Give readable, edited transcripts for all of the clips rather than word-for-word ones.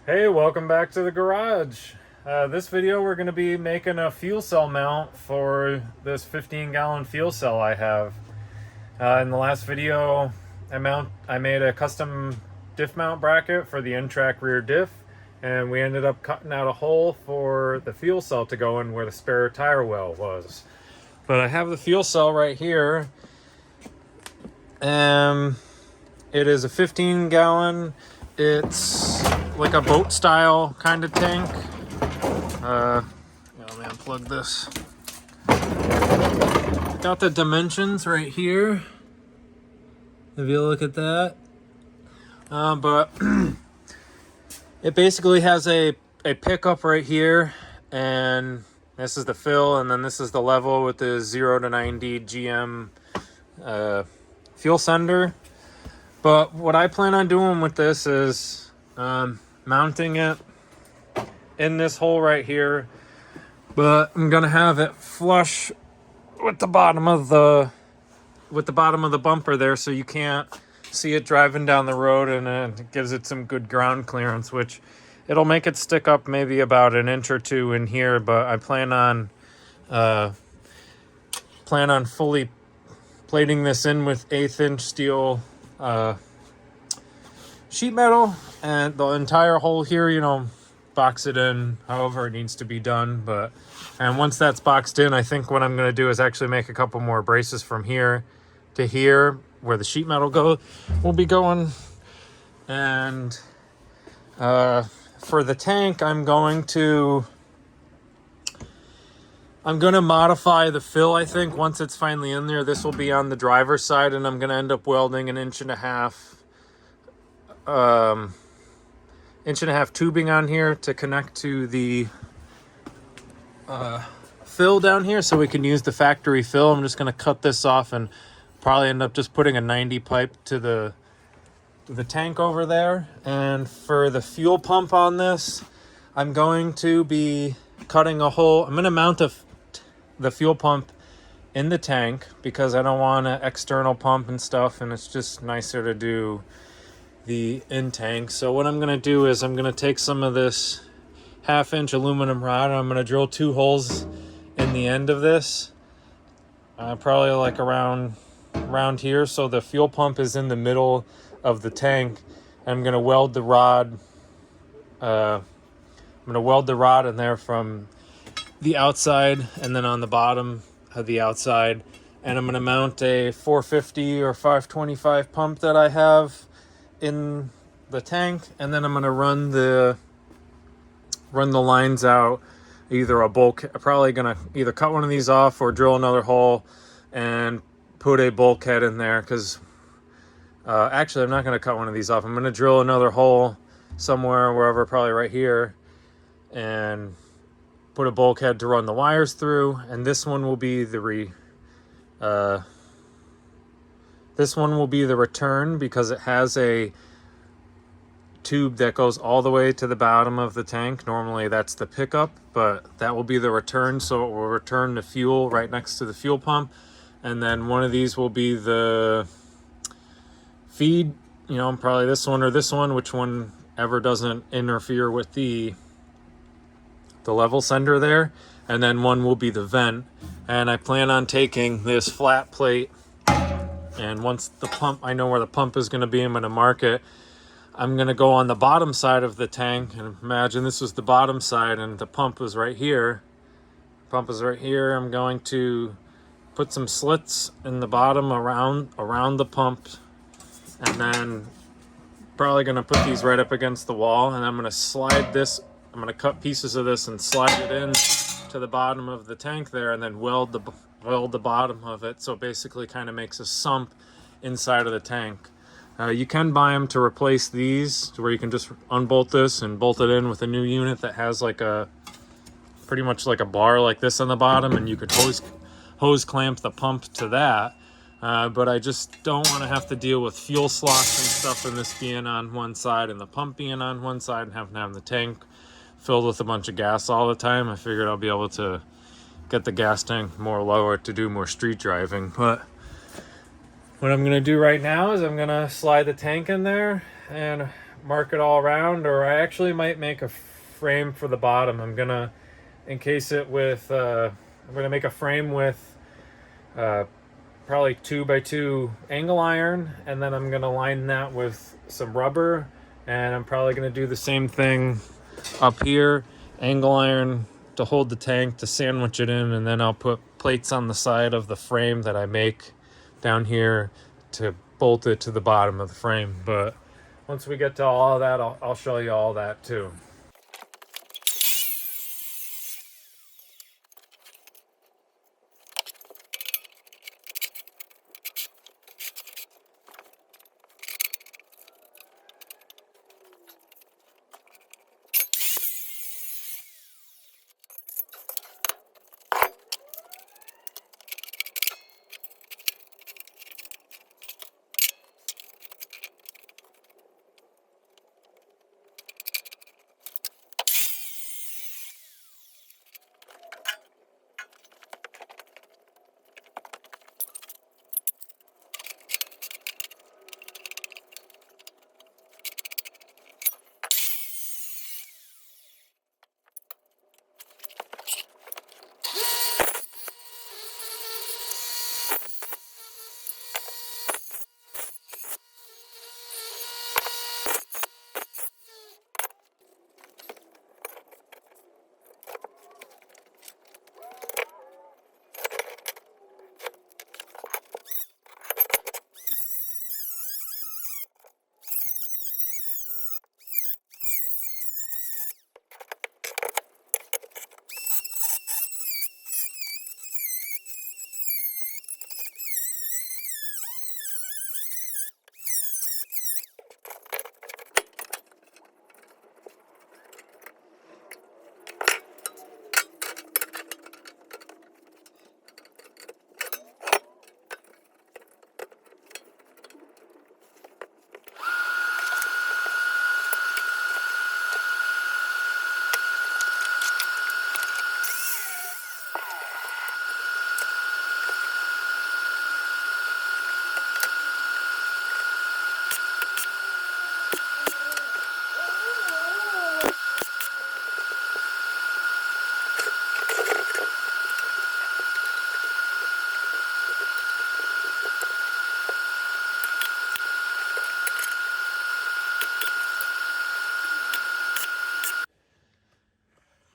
Hey, welcome back to the garage. This video we're going to be making a fuel cell mount for this 15-gallon fuel cell I have. In the last video I made a custom diff mount bracket for the in-track rear diff, and we ended up cutting out a hole for the fuel cell to go in where the spare tire well was. But I have the fuel cell right here. It is a 15-gallon. It's like a boat style kind of tank. Let me unplug this. Got the dimensions right here, if you look at that. But it basically has a pickup right here, and this is the fill, and then this is the level with the 0 to 90 GM fuel sender. But what I plan on doing with this is mounting it in this hole right here, but I'm gonna have it flush with the bottom of the bumper there, so you can't see it driving down the road, and it gives it some good ground clearance, which it'll make it stick up maybe about an inch or two in here. But I plan on fully plating this in with 1/8 inch steel sheet metal, and the entire hole here, box it in however it needs to be done. And once that's boxed in, I think what I'm going to do is actually make a couple more braces from here to here where the sheet metal will be going. And for the tank, I'm going to modify the fill. I think once it's finally in there, this will be on the driver's side, and I'm going to end up welding an 1.5 inch tubing on here to connect to the fill down here, so we can use the factory fill. I'm just going to cut this off and probably end up just putting a 90 pipe to the tank over there. And for the fuel pump on this, I'm going to be cutting a hole. I'm going to mount the fuel pump in the tank because I don't want an external pump and stuff, and it's just nicer to do the in tank. So what I'm going to do is I'm going to take some of this 1/2 inch aluminum rod, and I'm going to drill 2 holes in the end of this, probably like around here, so the fuel pump is in the middle of the tank. I'm going to weld the rod in there from the outside, and then on the bottom of the outside, and I'm going to mount a 450 or 525 pump that I have in the tank, and then I'm going to run the lines out, either a bulk. I'm probably going to either cut one of these off or drill another hole and put a bulkhead in there, because actually I'm not going to cut one of these off. I'm going to drill another hole somewhere, wherever, probably right here, and put a bulkhead to run the wires through. And this one will be the return, because it has a tube that goes all the way to the bottom of the tank. Normally that's the pickup, but that will be the return, so it will return the fuel right next to the fuel pump. And then one of these will be the feed, probably this one or this one, which one ever doesn't interfere with the level sender there. And then one will be the vent. And I plan on taking this flat plate, and once I know where the pump is going to be, I'm going to mark it. I'm going to go on the bottom side of the tank, and imagine this was the bottom side and the pump was right here. I'm going to put some slits in the bottom around the pump, and then probably going to put these right up against the wall, and I'm going to slide this. I'm going to cut pieces of this and slide it in to the bottom of the tank there, and then weld the bottom of it, so it basically kind of makes a sump inside of the tank. You can buy them to replace these, to where you can just unbolt this and bolt it in with a new unit that has pretty much like a bar like this on the bottom, and you could hose clamp the pump to that. But I just don't want to have to deal with fuel slots and stuff, and this being on one side and the pump being on one side, and having to have the tank filled with a bunch of gas all the time. I figured I'll be able to get the gas tank more lower to do more street driving. But what I'm going to do right now is I'm going to slide the tank in there, and mark it all around, or I actually might make a frame for the bottom. I'm gonna encase it with, I'm gonna make a frame with probably 2x2 angle iron, and then I'm gonna line that with some rubber, and I'm probably gonna do the same thing up here, angle iron to hold the tank to sandwich it in, and then I'll put plates on the side of the frame that I make down here to bolt it to the bottom of the frame. But once we get to all of that, I'll show you all that too.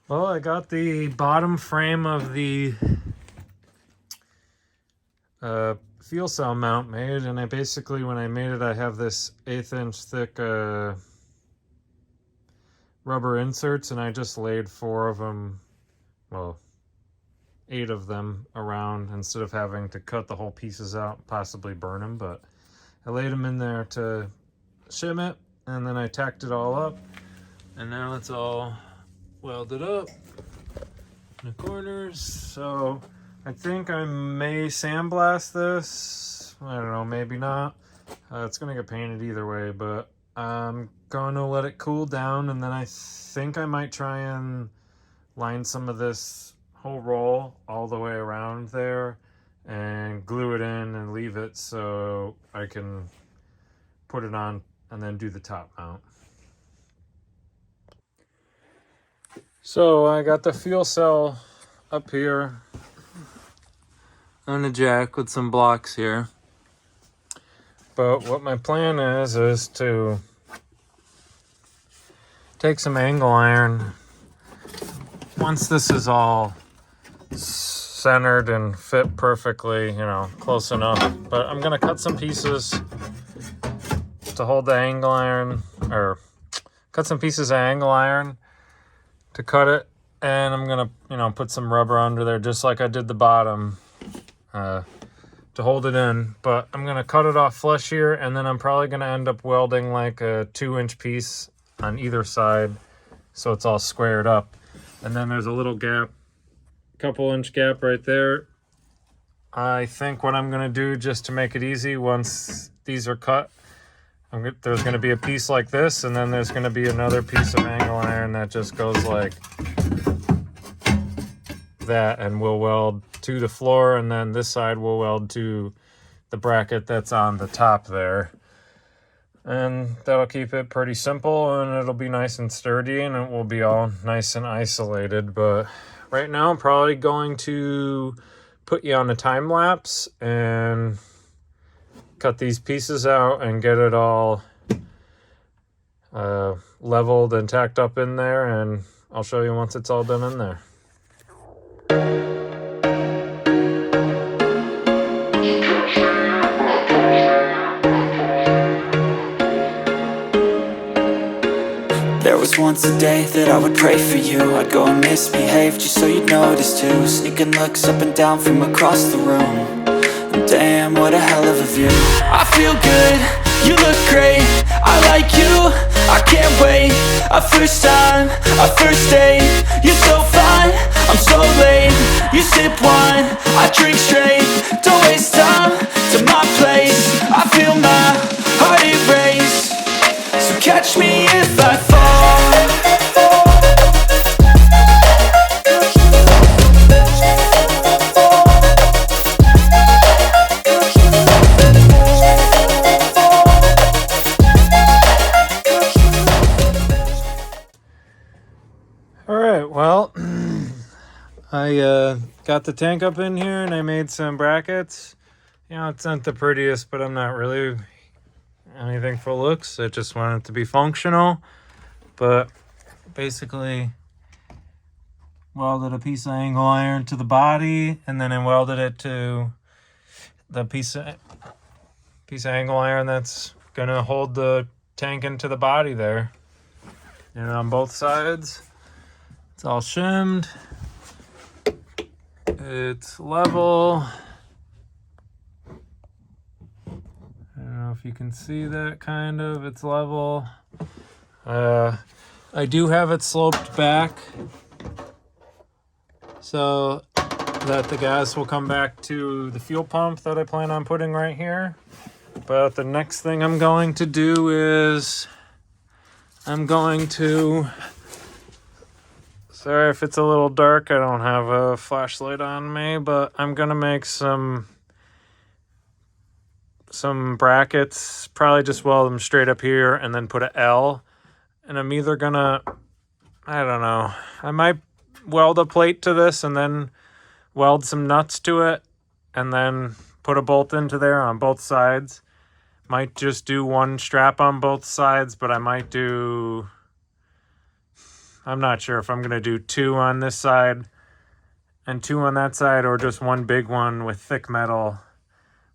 Well, I got the bottom frame of the fuel cell mount made, and I basically, when I made it, I have this 1/8 inch thick rubber inserts, and I just laid 4 of them, well, 8 of them around instead of having to cut the whole pieces out and possibly burn them. But I laid them in there to shim it, and then I tacked it all up, and now it's all welded up in the corners. So I think I may sandblast this. I don't know, maybe not. It's gonna get painted either way, but I'm gonna let it cool down, and then I think I might try and line some of this whole roll all the way around there and glue it in and leave it so I can put it on and then do the top mount. So I got the fuel cell up here on a jack with some blocks here. But what my plan is to take some angle iron. Once this is all centered and fit perfectly, you know, close enough. But I'm gonna cut some pieces to hold the angle iron, or cut some pieces of angle iron to cut it, and I'm gonna, you know, put some rubber under there just like I did the bottom to hold it in. But I'm gonna cut it off flush here, and then I'm probably gonna end up welding like a 2-inch piece on either side so it's all squared up. And then there's a little gap, couple inch gap right there. I think what I'm gonna do, just to make it easy, once these are cut, there's going to be a piece like this, and then there's going to be another piece of angle iron that just goes like that, and we'll weld to the floor, and then this side we'll weld to the bracket that's on the top there. And that'll keep it pretty simple, and it'll be nice and sturdy, and it will be all nice and isolated. But right now I'm probably going to put you on a time lapse and cut these pieces out and get it all leveled and tacked up in there, and I'll show you once it's all done in there. There was once a day that I would pray for you. I'd go and misbehave just so you'd notice too. Sneaking looks up and down from across the room. And damn, what a hell of a view. I feel good, you look great, I like you, I can't wait. A first time, a first date. You're so fine, I'm so late. You sip wine, I drink straight. Don't waste time to my place. I feel my heart erase. So catch me if I fall. Alright, well, I got the tank up in here and I made some brackets. You know, it's not the prettiest, but I'm not really anything for looks. I just want it to be functional. But basically welded a piece of angle iron to the body, and then I welded it to the piece of angle iron that's gonna hold the tank into the body there. And on both sides, it's all shimmed. It's level. I don't know if you can see that, kind of. It's level. I do have it sloped back so that the gas will come back to the fuel pump that I plan on putting right here. But the next thing I'm going to do is I'm going to, sorry if it's a little dark, I don't have a flashlight on me, but I'm gonna make some brackets, probably just weld them straight up here and then put an L. And I'm either gonna, I don't know, I might weld a plate to this and then weld some nuts to it and then put a bolt into there on both sides. Might just do one strap on both sides, but I might do, I'm not sure if I'm gonna do two on this side and two on that side, or just one big one with thick metal.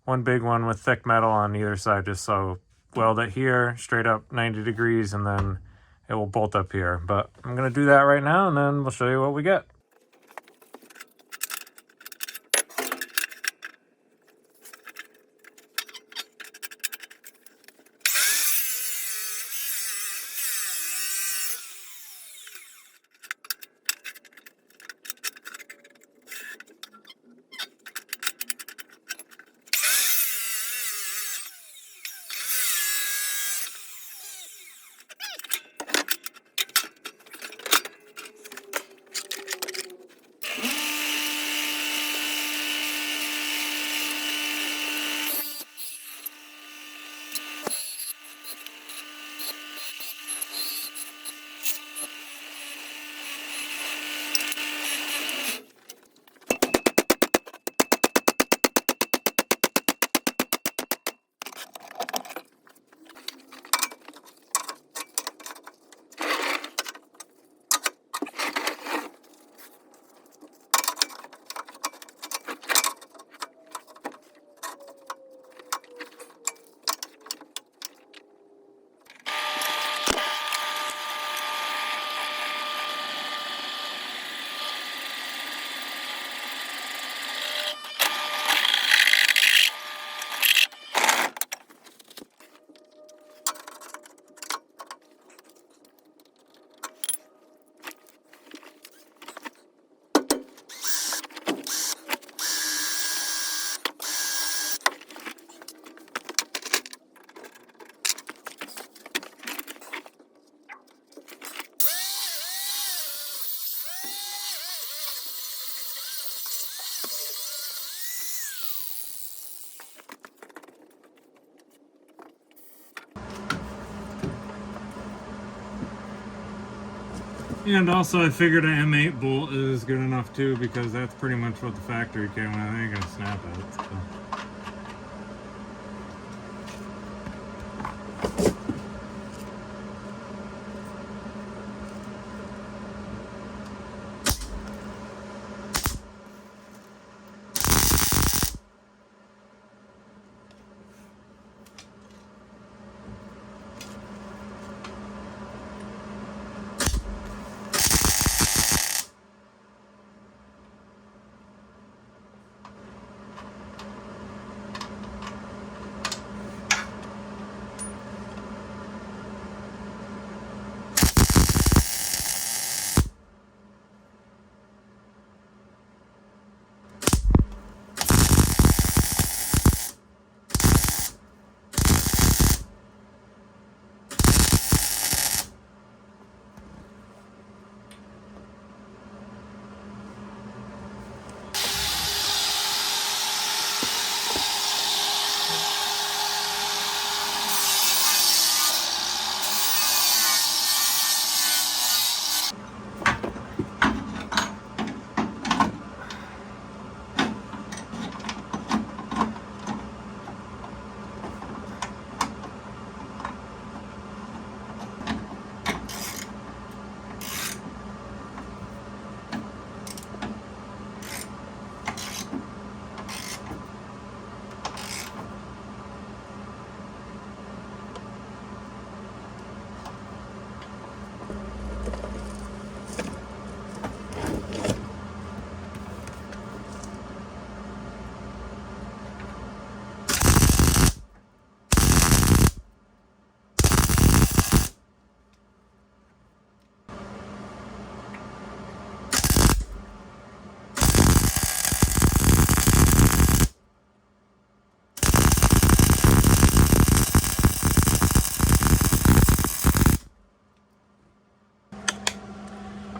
One big one with thick metal on either side, just so weld it here straight up 90 degrees and then it will bolt up here. But I'm gonna do that right now and then we'll show you what we get. And also I figured an M8 bolt is good enough too, because that's pretty much what the factory came with. I ain't gonna snap it. So.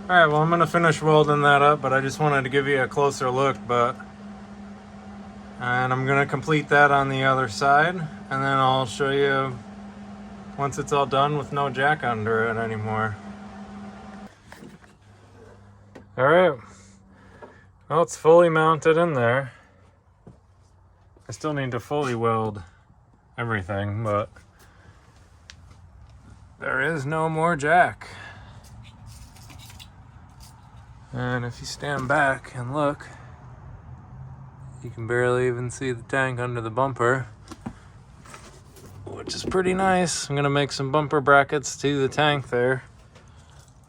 Alright, well I'm going to finish welding that up, but I just wanted to give you a closer look. And I'm going to complete that on the other side, and then I'll show you once it's all done with no jack under it anymore. Alright, well it's fully mounted in there. I still need to fully weld everything, but there is no more jack. And if you stand back and look, you can barely even see the tank under the bumper, which is pretty nice. I'm gonna make some bumper brackets to the tank there.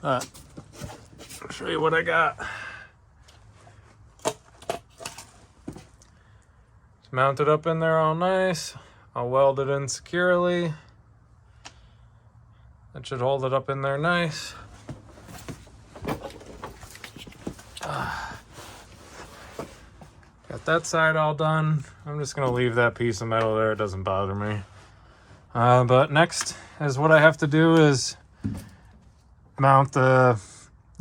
I'll show you what I got. It's mounted up in there all nice. I'll weld it in securely. That should hold it up in there nice. Got that side all done. I'm just gonna leave that piece of metal there. It doesn't bother me. But next is what I have to do is mount the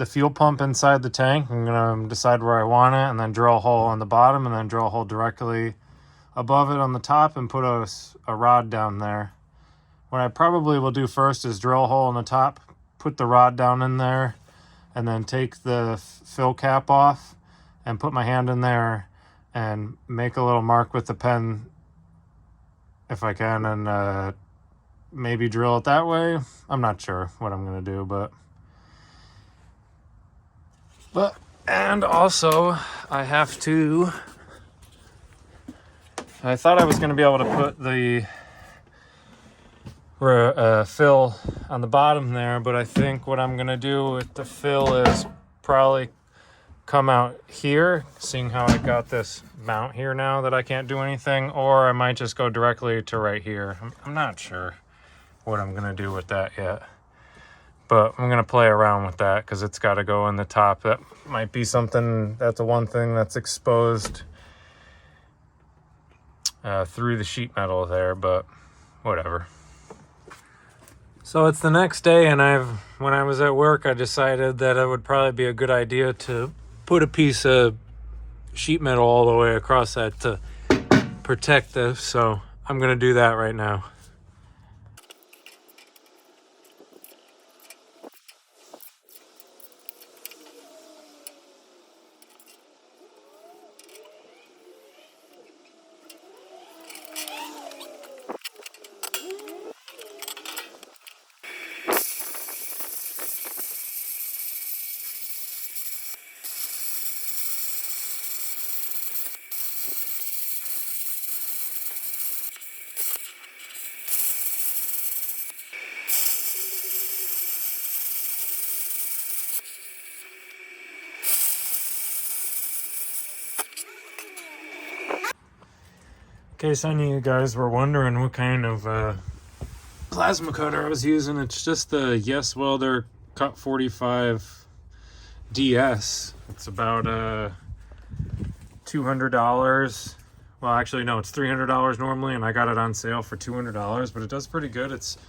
fuel pump inside the tank. I'm gonna decide where I want it, and then drill a hole on the bottom, and then drill a hole directly above it on the top, and put a rod down there. What I probably will do first is drill a hole in the top, put the rod down in there, and then take the fill cap off and put my hand in there and make a little mark with the pen if I can, and maybe drill it that way. I'm not sure what I'm gonna do, and also I thought I was gonna be able to put the fill on the bottom there, but I think what I'm gonna do with the fill is probably come out here, seeing how I got this mount here now that I can't do anything, or I might just go directly to right here. I'm not sure what I'm gonna do with that yet, but I'm gonna play around with that because it's got to go in the top. That might be something, that's the one thing that's exposed through the sheet metal there, but whatever. So it's the next day, and when I was at work, I decided that it would probably be a good idea to put a piece of sheet metal all the way across that to protect this. So I'm gonna do that right now. case any of you guys were wondering what kind of plasma cutter I was using, it's just the Yes Welder Cut 45 DS. It's about $200. Well, actually, no, it's $300 normally, and I got it on sale for $200, but it does pretty good. It's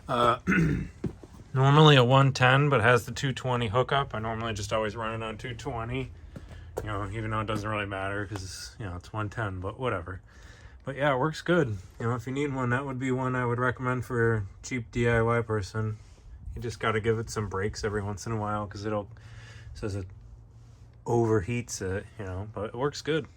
normally a 110, but has the 220 hookup. I normally just always run it on 220, you know, even though it doesn't really matter because, you know, it's 110, but whatever. But yeah, it works good. You know, if you need one, that would be one I would recommend for a cheap DIY person. You just got to give it some breaks every once in a while because it says it overheats it, you know, but it works good.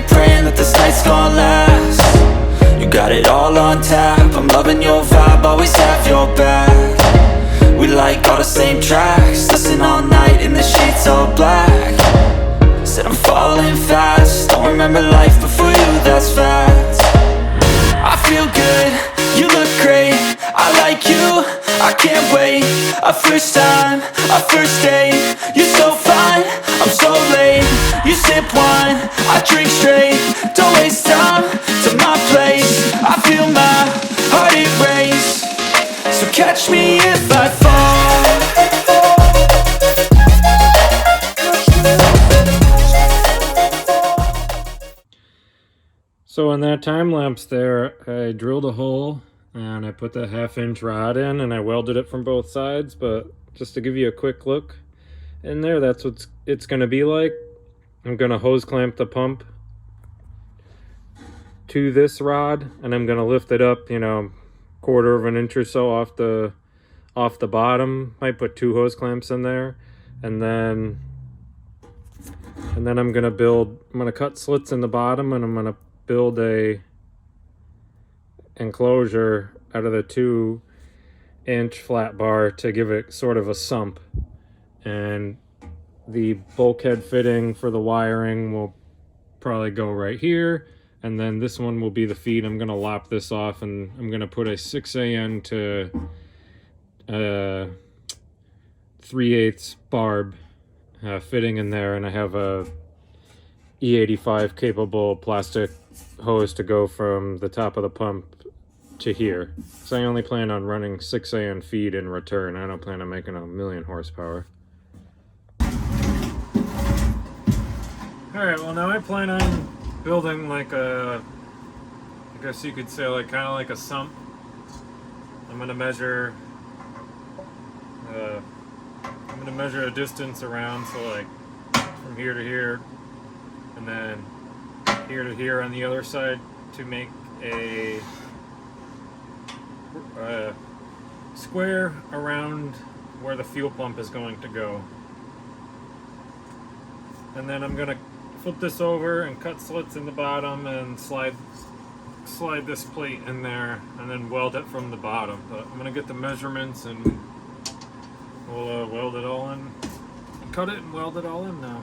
Praying that this night's gonna last. You got it all on tap. I'm loving your vibe, always have your back. We like all the same tracks. Listen all night in the sheets all black. Said I'm falling fast. Don't remember life before you, that's fact. I feel good, you look great. I like you, I can't wait. A first time, a first date. You're so fine, I'm so late. You sip wine, I drink straight. Don't waste time to my place. I feel my heart erase. So catch me if I fall. So in that time lapse there, I drilled a hole and I put the 1/2-inch rod in and I welded it from both sides. But just to give you a quick look in there, that's what it's going to be like. I'm going to hose clamp the pump to this rod and I'm going to lift it up, you know, 1/4 of an inch or so off the bottom. Might put 2 hose clamps in there, and then I'm going to cut slits in the bottom, and I'm going to build a enclosure out of the 2-inch flat bar to give it sort of a sump. And the bulkhead fitting for the wiring will probably go right here, and then this one will be the feed. I'm going to lop this off, and I'm going to put a 6AN to 3/8 barb fitting in there, and I have a E85 capable plastic hose to go from the top of the pump to here. So I only plan on running 6AN feed in return. I don't plan on making 1,000,000 horsepower. Alright, well now I plan on building like a, I guess you could say like kind of like a sump. I'm gonna measure a distance around, so like from here to here, and then here to here on the other side to make a square around where the fuel pump is going to go. And then I'm gonna flip this over and cut slits in the bottom and slide this plate in there and then weld it from the bottom. But I'm gonna get the measurements and we'll weld it all in, cut it and weld it all in now.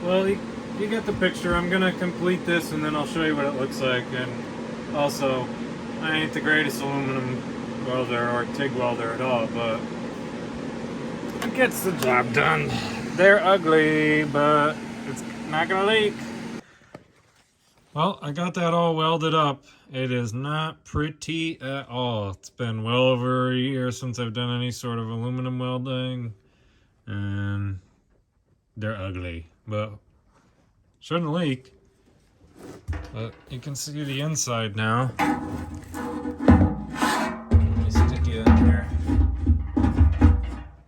Well, you get the picture. I'm gonna complete this and then I'll show you what it looks like. And also, I ain't the greatest aluminum welder or TIG welder at all, but it gets the job done. They're ugly, but it's not gonna leak. Well, I got that all welded up. It is not pretty at all. It's been well over a year since I've done any sort of aluminum welding, and they're ugly, but shouldn't leak. But you can see the inside now. Let me stick you in here.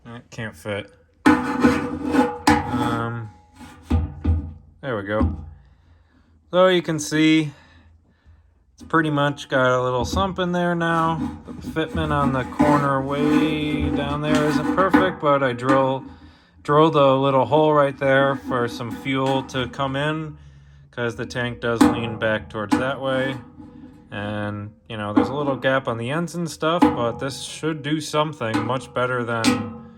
That can't fit. There we go. So you can see it's pretty much got a little sump in there now. The fitment on the corner way down there isn't perfect, but I drilled a little hole right there for some fuel to come in, because the tank does lean back towards that way. And you know, there's a little gap on the ends and stuff, but this should do something much better than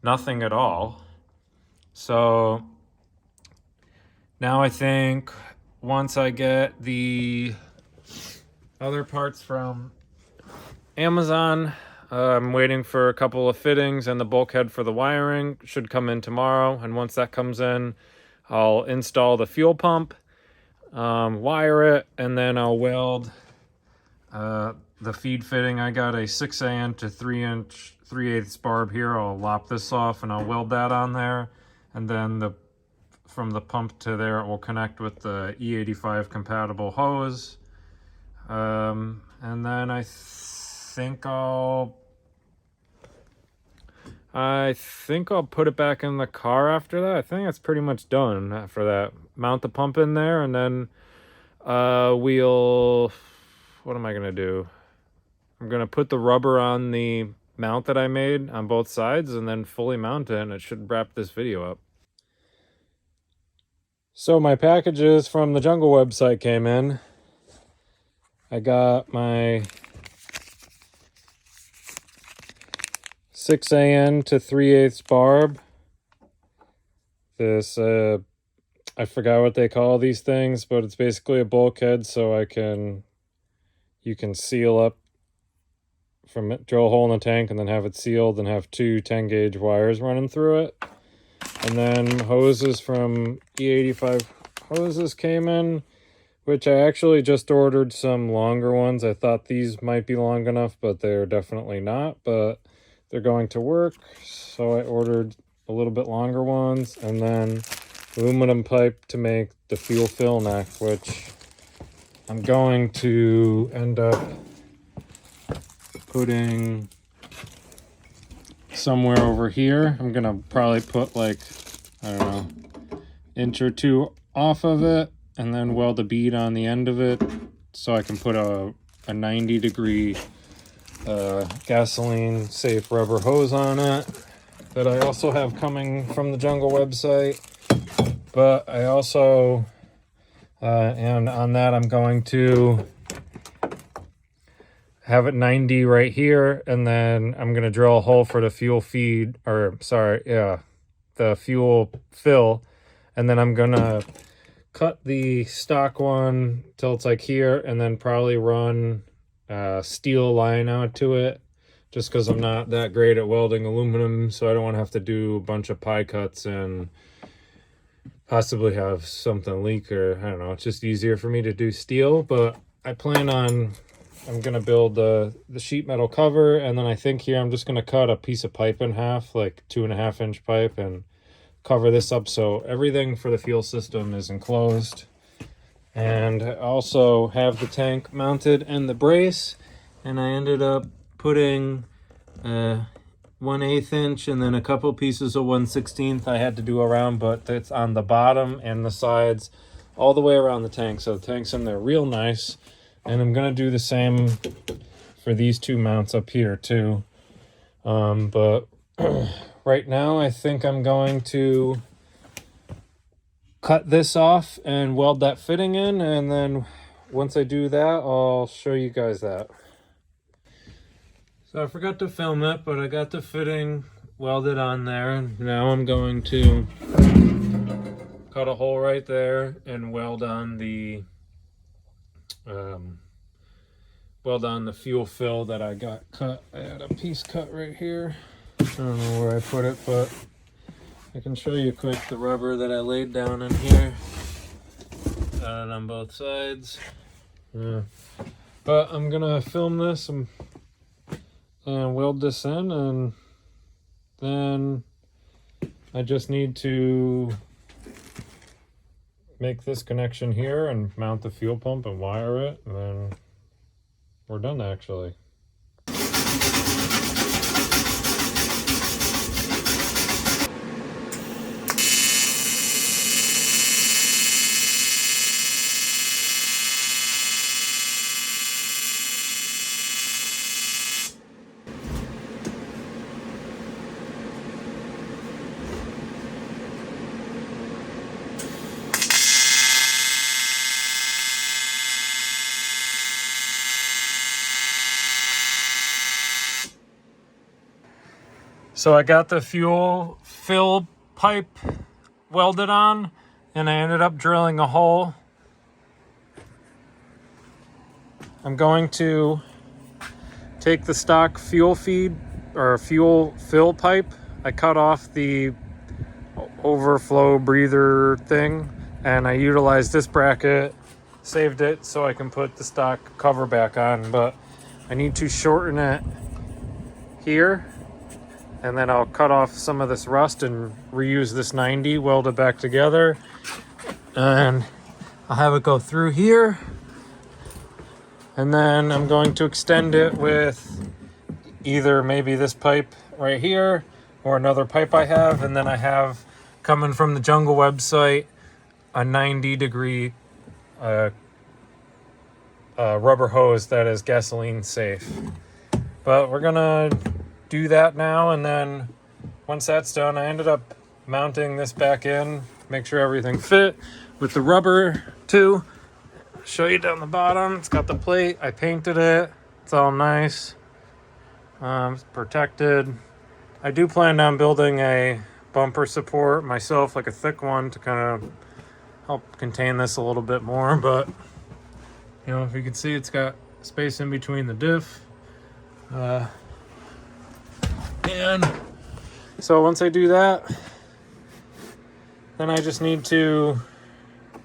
nothing at all. So now I think once I get the other parts from Amazon, I'm waiting for a couple of fittings, and the bulkhead for the wiring should come in tomorrow. And once that comes in, I'll install the fuel pump, wire it, and then I'll weld the feed fitting. I got a 6AN to 3/8 barb here. I'll lop this off and I'll weld that on there, and then from the pump to there it will connect with the E85 compatible hose. And then I think I'll put it back in the car after that. I think that's pretty much done after that. Mount the pump in there, and then what am I gonna do? I'm gonna put the rubber on the mount that I made on both sides and then fully mount it, and it should wrap this video up. So my packages from the Jungle website came in. I got my 6AN to 3/8 barb. This, I forgot what they call these things, but it's basically a bulkhead, so you can seal up from it, drill a hole in the tank and then have it sealed and have two 10 gauge wires running through it. And then hoses from E85 hoses came in, which I actually just ordered some longer ones. I thought these might be long enough, but they're definitely not, but they're going to work. So I ordered a little bit longer ones, and then aluminum pipe to make the fuel fill neck, which I'm going to end up putting somewhere over here. I'm gonna probably put like, I don't know, inch or two off of it, and then weld a bead on the end of it so I can put a 90-degree gasoline safe rubber hose on it that I also have coming from the Jungle website. But I also and on that I'm going to have it 90 right here, and then I'm going to drill a hole for the fuel feed, or sorry, yeah, the fuel fill, and then I'm going to cut the stock one till it's like here, and then probably run a steel line out to it, just because I'm not that great at welding aluminum, so I don't want to have to do a bunch of pie cuts and possibly have something leak, or I don't know, it's just easier for me to do steel. But I plan on, I'm going to build the sheet metal cover, and then I think here I'm just going to cut a piece of pipe in half, like 2.5 inch pipe, and cover this up so everything for the fuel system is enclosed. And I also have the tank mounted and the brace, and I ended up putting 1/8 inch and then a couple pieces of 1/16 I had to do around, but it's on the bottom and the sides all the way around the tank, so the tank's in there real nice. And I'm gonna do the same for these two mounts up here too. But right now I think I'm going to cut this off and weld that fitting in, and then once I do that I'll show you guys that. So I forgot to film it, but I got the fitting welded on there, and now I'm going to cut a hole right there and weld on the fuel fill that I got cut. I had a piece cut right here. I don't know where I put it, but I can show you quick the rubber that I laid down in here. Got it on both sides. Yeah. But I'm gonna film this and weld this in, and then I just need to make this connection here and mount the fuel pump and wire it, and then we're done actually. So I got the fuel fill pipe welded on, and I ended up drilling a hole. I'm going to take the stock fuel feed or fuel fill pipe. I cut off the overflow breather thing, and I utilized this bracket, saved it so I can put the stock cover back on, but I need to shorten it here. And then I'll cut off some of this rust and reuse this 90, weld it back together. And I'll have it go through here. And then I'm going to extend it with either maybe this pipe right here or another pipe I have. And then I have, coming from the Jungle website, a 90-degree rubber hose that is gasoline safe. But we're gonna do that now, and then once that's done, I ended up mounting this back in, make sure everything fit with the rubber too. Show you down the bottom, it's got the plate, I painted it, it's all nice, it's protected. I do plan on building a bumper support myself, like a thick one, to kind of help contain this a little bit more, but you know, if you can see, it's got space in between the diff. And so once I do that, then I just need to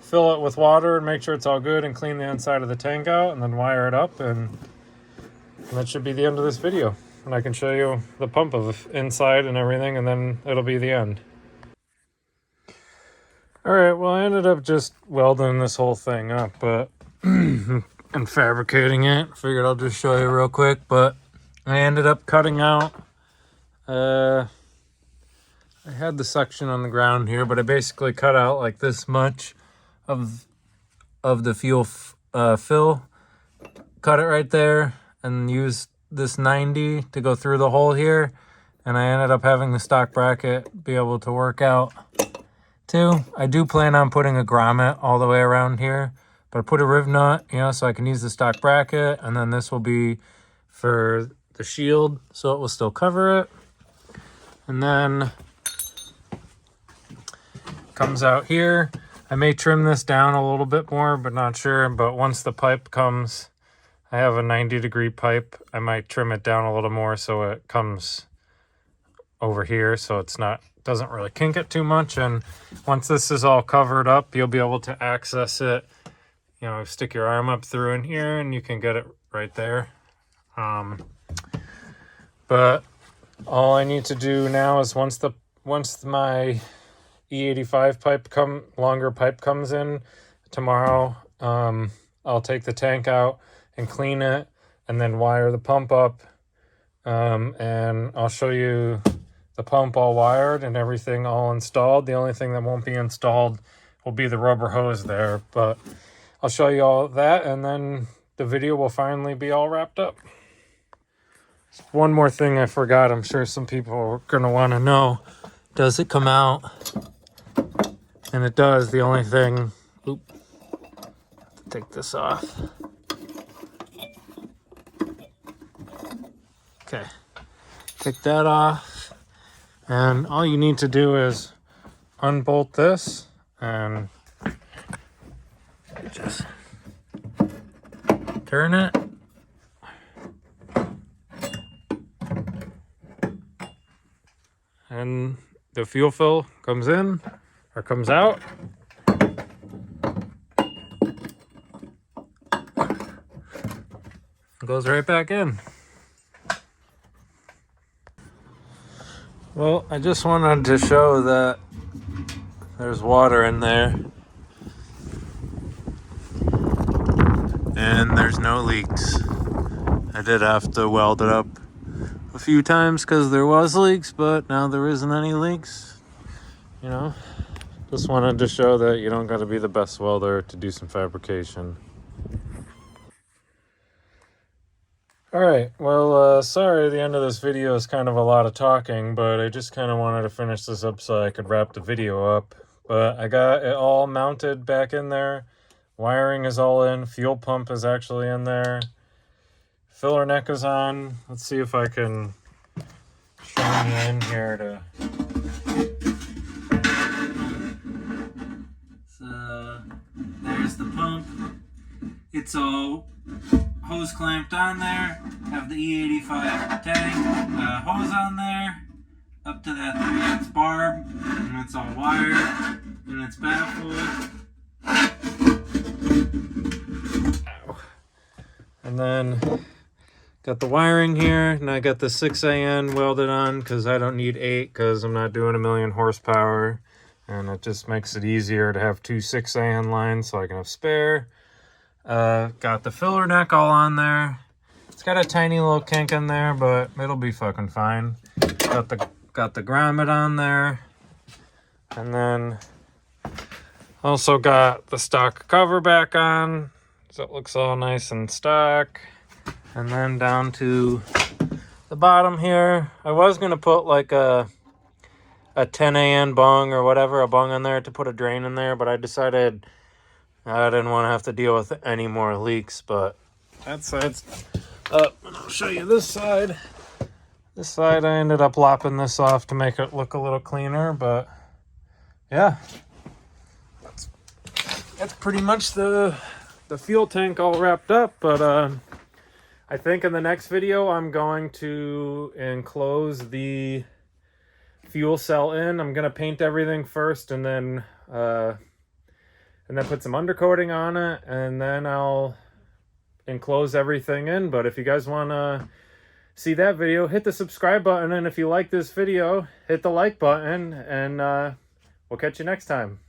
fill it with water and make sure it's all good and clean the inside of the tank out, and then wire it up, and that should be the end of this video. And I can show you the pump of inside and everything, and then it'll be the end. Alright, well, I ended up just welding this whole thing up, but and fabricating it. Figured I'll just show you real quick, but I ended up cutting out I had the section on the ground here, but I basically cut out like this much of the fuel fill, cut it right there, and used this 90 to go through the hole here, and I ended up having the stock bracket be able to work out too. I do plan on putting a grommet all the way around here, but I put a riv nut, you know, so I can use the stock bracket, and then this will be for the shield, so it will still cover it. And then comes out here. I may trim this down a little bit more, but not sure. But once the pipe comes, I have a 90-degree pipe. I might trim it down a little more so it comes over here, so it's not, doesn't really kink it too much. And once this is all covered up, you'll be able to access it. You know, stick your arm up through in here and you can get it right there. But all I need to do now is once my E85 longer pipe comes in tomorrow, I'll take the tank out and clean it and then wire the pump up. And I'll show you the pump all wired and everything all installed. The only thing that won't be installed will be the rubber hose there, but I'll show you all that, and then the video will finally be all wrapped up. One more thing I forgot, I'm sure some people are going to want to know. Does it come out? And it does. The only thing... Oop. Take this off. Okay. Take that off. And all you need to do is unbolt this and just turn it. And the fuel fill comes in or comes out. Goes right back in. Well, I just wanted to show that there's water in there and there's no leaks. I did have to weld it up a few times because there was leaks, but now there isn't any leaks. You know, just wanted to show that you don't got to be the best welder to do some fabrication. Alright, well, sorry the end of this video is kind of a lot of talking, but I just kind of wanted to finish this up so I could wrap the video up. But I got it all mounted back in there. Wiring is all in. Fuel pump is actually in there. Filler neck is on. Let's see if I can show you in here to... So, there's the pump. It's all hose clamped on there. Have the E85 tank hose on there. Up to that 3/8 barb. And it's all wired. And it's baffled. Ow. And then got the wiring here. And I got the 6AN welded on because I don't need 8 because I'm not doing 1,000,000 horsepower. And it just makes it easier to have 2 6AN lines so I can have spare. Got the filler neck all on there. It's got a tiny little kink in there, but it'll be fucking fine. Got the grommet on there. And then also got the stock cover back on. So it looks all nice and stock. And then down to the bottom here. I was going to put like a 10AN bung or whatever, a bung in there to put a drain in there, but I decided I didn't want to have to deal with any more leaks. But that side's up. And I'll show you this side. This side I ended up lopping this off to make it look a little cleaner, but yeah. That's pretty much the fuel tank all wrapped up. But I think in the next video I'm going to enclose the fuel cell in. I'm gonna paint everything first and then put some undercoating on it, and then I'll enclose everything in. But if you guys want to see that video, hit the subscribe button, and if you like this video, hit the like button, and we'll catch you next time.